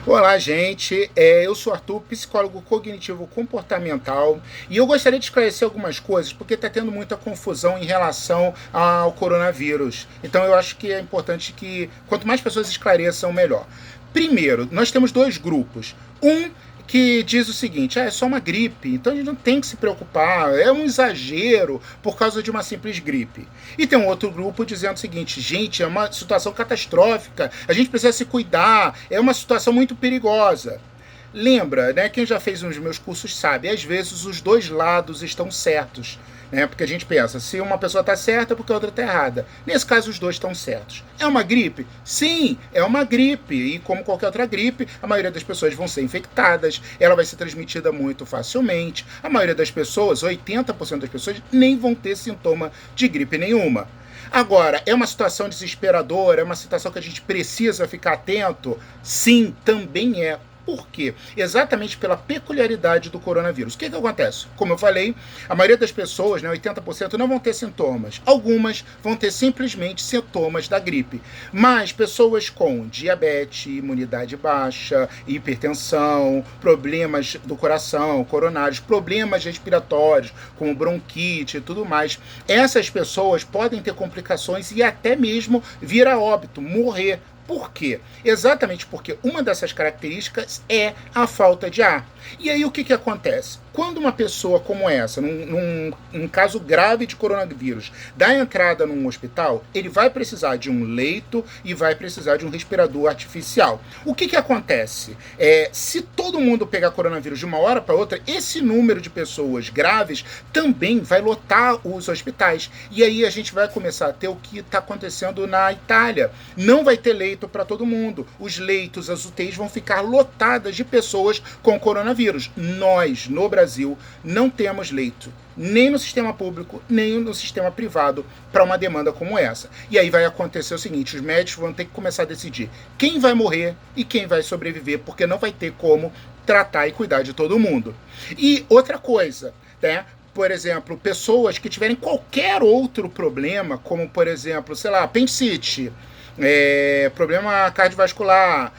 Olá, gente. Eu sou Arthur, psicólogo cognitivo comportamental, e eu gostaria de esclarecer algumas coisas porque está tendo muita confusão em relação ao coronavírus. Então, eu acho que é importante que quanto mais pessoas esclareçam, melhor. Primeiro, nós temos dois grupos. Um que diz o seguinte: é só uma gripe, então a gente não tem que se preocupar, é um exagero por causa de uma simples gripe. E tem um outro grupo dizendo o seguinte: gente, é uma situação catastrófica, a gente precisa se cuidar, é uma situação muito perigosa. Lembra, né? Quem já fez uns meus cursos sabe, às vezes os dois lados estão certos, né? Porque a gente pensa, se uma pessoa está certa, porque a outra está errada. Nesse caso, os dois estão certos. É uma gripe? Sim, é uma gripe. E como qualquer outra gripe, a maioria das pessoas vão ser infectadas, ela vai ser transmitida muito facilmente. A maioria das pessoas, 80% das pessoas, nem vão ter sintoma de gripe nenhuma. Agora, é uma situação desesperadora, é uma situação que a gente precisa ficar atento? Sim, também é. Por quê? Exatamente pela peculiaridade do coronavírus. O que acontece? Como eu falei, a maioria das pessoas, né, 80%, não vão ter sintomas. Algumas vão ter simplesmente sintomas da gripe. Mas pessoas com diabetes, imunidade baixa, hipertensão, problemas do coração, coronários, problemas respiratórios, como bronquite e tudo mais, essas pessoas podem ter complicações e até mesmo vir a óbito, morrer. Por quê? Exatamente porque uma dessas características é a falta de ar. E aí o que acontece? Quando uma pessoa como essa, num caso grave de coronavírus, dá entrada num hospital, ele vai precisar de um leito e vai precisar de um respirador artificial. O que acontece? Se todo mundo pegar coronavírus de uma hora para outra, esse número de pessoas graves também vai lotar os hospitais. E aí a gente vai começar a ter o que está acontecendo na Itália. Não vai ter leito para todo mundo. Os leitos, as UTIs vão ficar lotadas de pessoas com coronavírus. Nós, no Brasil, não temos leito, nem no sistema público, nem no sistema privado, para uma demanda como essa. E aí vai acontecer o seguinte: os médicos vão ter que começar a decidir quem vai morrer e quem vai sobreviver, porque não vai ter como tratar e cuidar de todo mundo. E outra coisa, né? Por exemplo, pessoas que tiverem qualquer outro problema, como por exemplo, sei lá, apendicite, problema cardiovascular,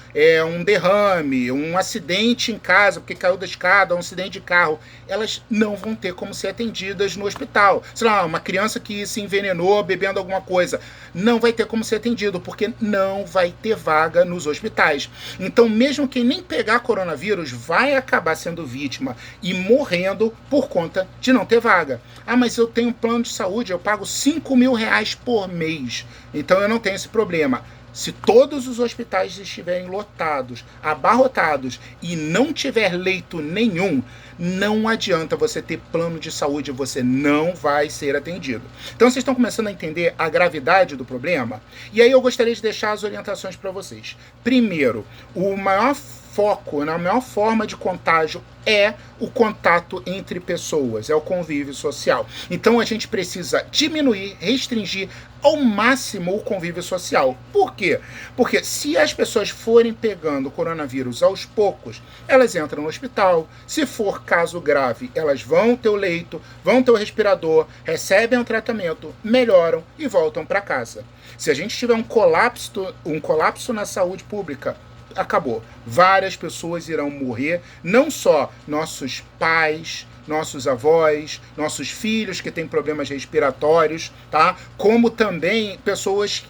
um derrame, um acidente em casa porque caiu da escada, um acidente de carro, elas não vão ter como ser atendidas no hospital. Sei lá, uma criança que se envenenou bebendo alguma coisa, não vai ter como ser atendido porque não vai ter vaga nos hospitais. Então, mesmo quem nem pegar coronavírus vai acabar sendo vítima e morrendo por conta de não ter vaga. Ah, mas eu tenho um plano de saúde, eu pago R$ 5.000 por mês, então eu não tenho esse problema. Se todos os hospitais estiverem lotados, abarrotados e não tiver leito nenhum, não adianta você ter plano de saúde, você não vai ser atendido. Então vocês estão começando a entender a gravidade do problema? E aí eu gostaria de deixar as orientações para vocês. Primeiro, o maior foco, a maior forma de contágio é o contato entre pessoas, é o convívio social. Então a gente precisa diminuir, restringir ao máximo o convívio social. Por quê? Porque se as pessoas forem pegando o coronavírus aos poucos, elas entram no hospital. Se for caso grave, elas vão ter o leito, vão ter o respirador, recebem o tratamento, melhoram e voltam para casa. Se a gente tiver um colapso na saúde pública, acabou. Várias pessoas irão morrer, não só nossos pais, nossos avós, nossos filhos que têm problemas respiratórios, tá? Como também pessoas,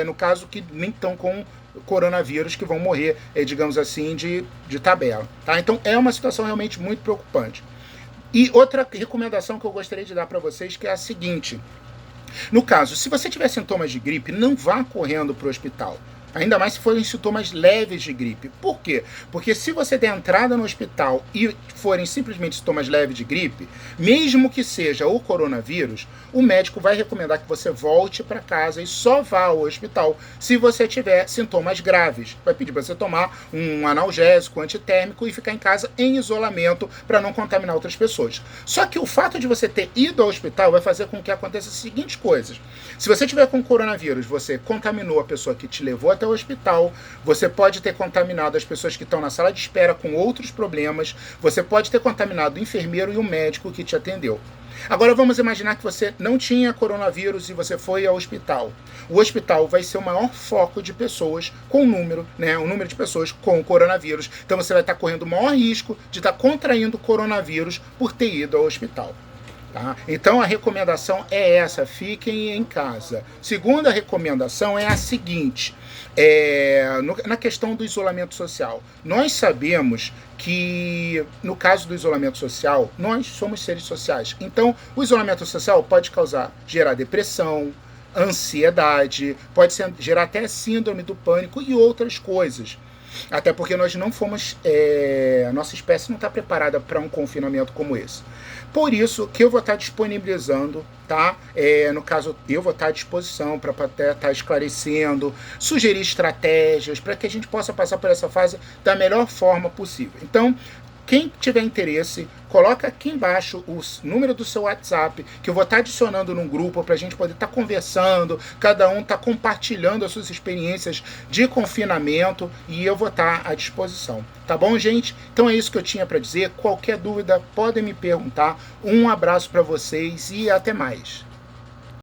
no caso, que nem estão com coronavírus, que vão morrer, digamos assim, de tabela, tá? Então é uma situação realmente muito preocupante. E outra recomendação que eu gostaria de dar para vocês, que é a seguinte: no caso, se você tiver sintomas de gripe, não vá correndo para o hospital. Ainda mais se forem sintomas leves de gripe. Por quê? Porque se você der entrada no hospital e forem simplesmente sintomas leves de gripe, mesmo que seja o coronavírus, o médico vai recomendar que você volte para casa e só vá ao hospital se você tiver sintomas graves. Vai pedir para você tomar um analgésico antitérmico e ficar em casa em isolamento para não contaminar outras pessoas. Só que o fato de você ter ido ao hospital vai fazer com que aconteça as seguintes coisas. Se você tiver com coronavírus, você contaminou a pessoa que te levou até o hospital. Você pode ter contaminado as pessoas que estão na sala de espera com outros problemas. Você pode ter contaminado o enfermeiro e o médico que te atendeu. Agora vamos imaginar que você não tinha coronavírus e você foi ao hospital. O hospital vai ser o maior foco de pessoas com número, né? O número de pessoas com coronavírus. Então você vai estar correndo o maior risco de estar contraindo coronavírus por ter ido ao hospital. Tá? Então a recomendação é essa, fiquem em casa. Segunda recomendação é a seguinte, na questão do isolamento social. Nós sabemos que no caso do isolamento social, nós somos seres sociais. Então o isolamento social pode gerar depressão, ansiedade, pode gerar até síndrome do pânico e outras coisas. Até porque nós não fomos, a nossa espécie não está preparada para um confinamento como esse. Por isso que eu vou estar disponibilizando, tá? No caso, eu vou estar à disposição para estar esclarecendo, sugerir estratégias para que a gente possa passar por essa fase da melhor forma possível. Então, quem tiver interesse, coloca aqui embaixo o número do seu WhatsApp, que eu vou estar adicionando num grupo para a gente poder estar conversando, cada um estar compartilhando as suas experiências de confinamento e eu vou estar à disposição. Tá bom, gente? Então é isso que eu tinha para dizer. Qualquer dúvida, podem me perguntar. Um abraço para vocês e até mais.